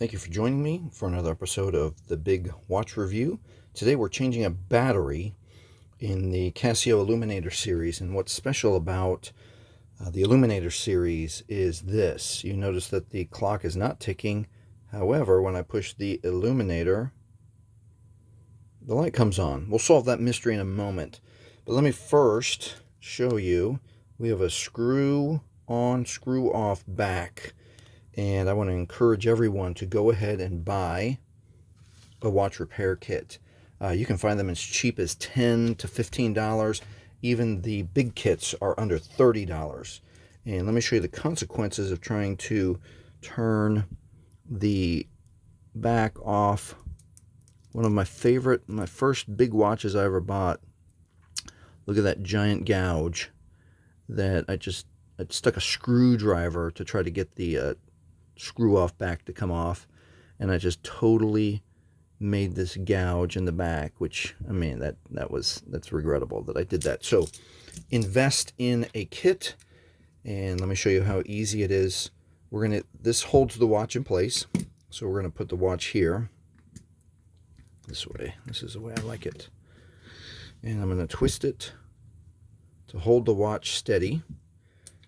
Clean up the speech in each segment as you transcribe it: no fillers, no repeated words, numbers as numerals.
Thank you for joining me for another episode of the Big Watch Review. Today we're changing a battery in the Casio Illuminator series, and what's special about the Illuminator series is this. You notice that the clock is not ticking. However, when I push the Illuminator, the light comes on. We'll solve that mystery in a moment. But let me first show you. We have a screw on, screw off back. And I want to encourage everyone to go ahead and buy a watch repair kit. You can find them as cheap as $10 to $15. Even the big kits are under $30. And let me show you the consequences of trying to turn the back off. One of my first big watches I ever bought. Look at that giant gouge that I stuck a screwdriver to try to get the screw off back to come off, and I just totally made this gouge in the back, which, I mean, that's regrettable that I did that. So invest in a kit, and let me show you how easy it is. This holds the watch in place, so we're gonna put the watch here this way. This is the way I like it, and I'm gonna twist it to hold the watch steady,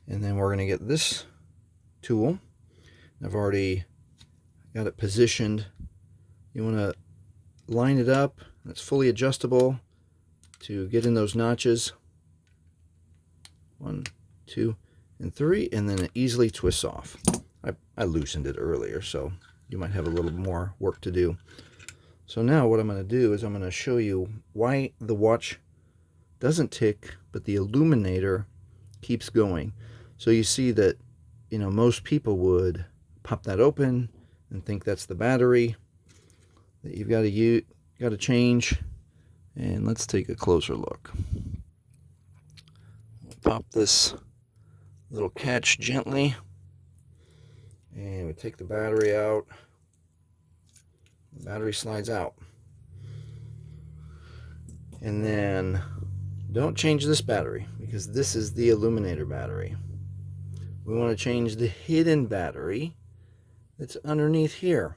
and then we're gonna get this tool. I've already got it positioned. You want to line it up. It's fully adjustable to get in those notches. 1, 2, and 3, and then it easily twists off. I loosened it earlier, so you might have a little more work to do. So now what I'm going to do is I'm going to show you why the watch doesn't tick, but the Illuminator keeps going. So you see that, most people would pop that open and think that's the battery that you've got to change. And let's take a closer look. Pop this little catch gently, and we take the battery out. The battery slides out, and then don't change this battery, because this is the Illuminator battery. We want to change the hidden battery that's underneath here.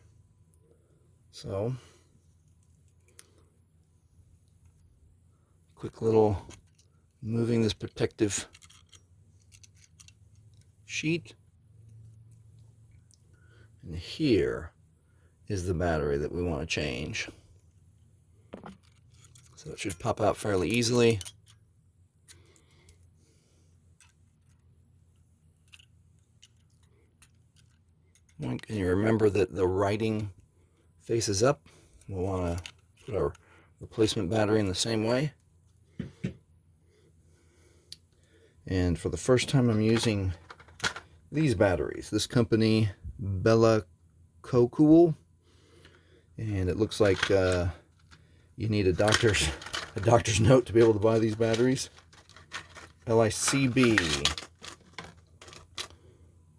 So, quick little moving this protective sheet. And here is the battery that we want to change. So it should pop out fairly easily. And you remember that the writing faces up. We'll want to put our replacement battery in the same way. And for the first time, I'm using these batteries. This company, Bella Cocool, and it looks like you need a doctor's note to be able to buy these batteries. LICB.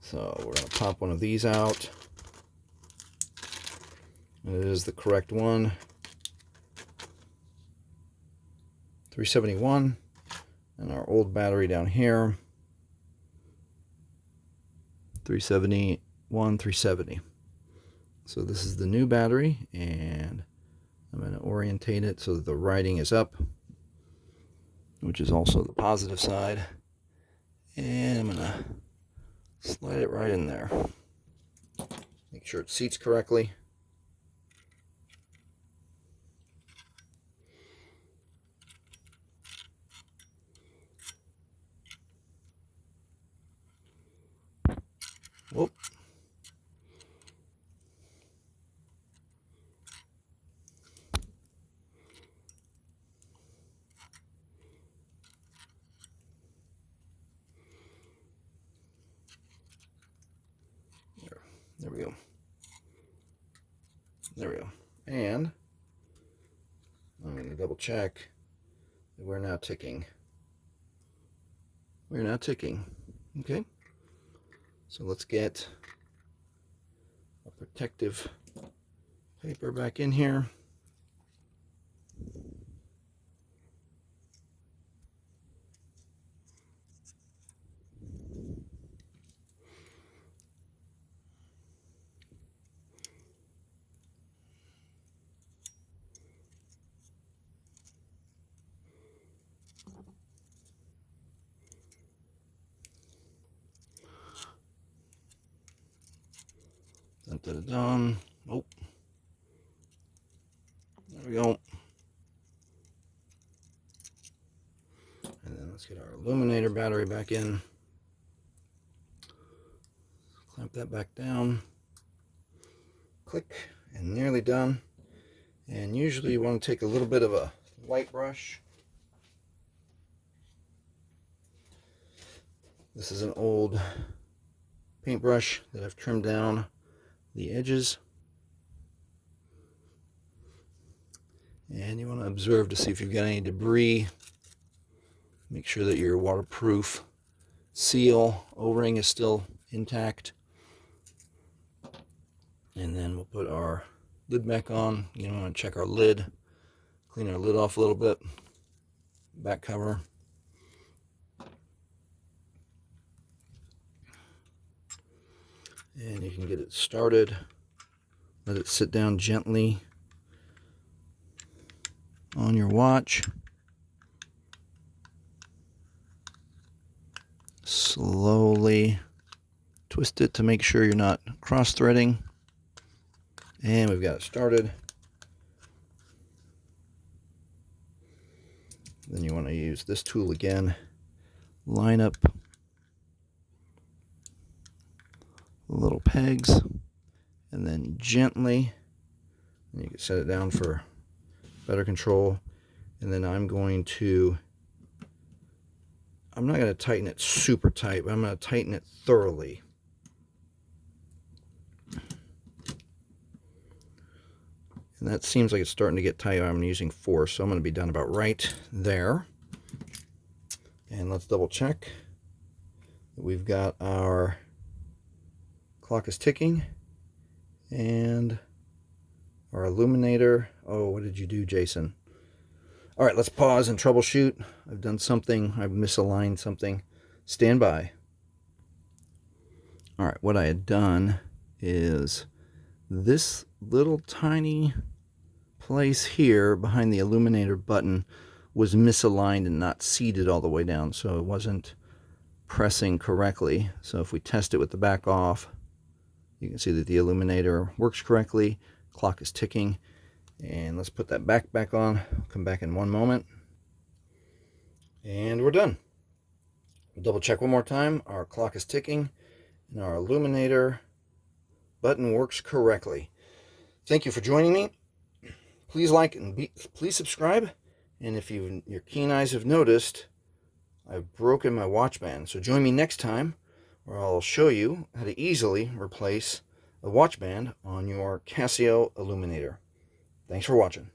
So we're going to pop one of these out. And it is the correct one. 371. And our old battery down here. 371, 370. So this is the new battery, and I'm going to orientate it so that the writing is up, which is also the positive side. And I'm going to slide it right in there. Make sure it seats correctly. Whoop. There we go. There we go. And I'm going to double check that we're now ticking. We're now ticking. Okay. So let's get a protective paper back in here. That it's on. Oh, there we go. And then let's get our Illuminator battery back in. Clamp that back down. Click, and nearly done. And usually you want to take a little bit of a white brush. This is an old paintbrush that I've trimmed down the edges. And you want to observe to see if you've got any debris. Make sure that your waterproof seal O-ring is still intact. And then we'll put our lid back on. You want to check our lid. Clean our lid off a little bit. Back cover. And you can get it started. Let it sit down gently on your watch. Slowly twist it to make sure you're not cross-threading. And we've got it started. Then you want to use this tool again. Line up the little pegs, and then gently, and you can set it down for better control. And then I'm not going to tighten it super tight, but I'm going to tighten it thoroughly. And that seems like it's starting to get tight. I'm using force, so I'm going to be done about right there. And let's double check. We've got our clock is ticking, and our Illuminator. Oh, what did you do, Jason? All right, let's pause and troubleshoot. I've done something. I've misaligned something. Stand by. All right, what I had done is this little tiny place here behind the Illuminator button was misaligned and not seated all the way down, so it wasn't pressing correctly. So if we test it with the back off, you can see that the Illuminator works correctly. Clock is ticking. And let's put that back on. I'll come back in one moment. And we're done. We'll double check one more time. Our clock is ticking and our Illuminator button works correctly. Thank you for joining me. Please like and please subscribe. And if your keen eyes have noticed, I've broken my watch band. So join me next time, where I'll show you how to easily replace a watch band on your Casio Illuminator. Thanks for watching.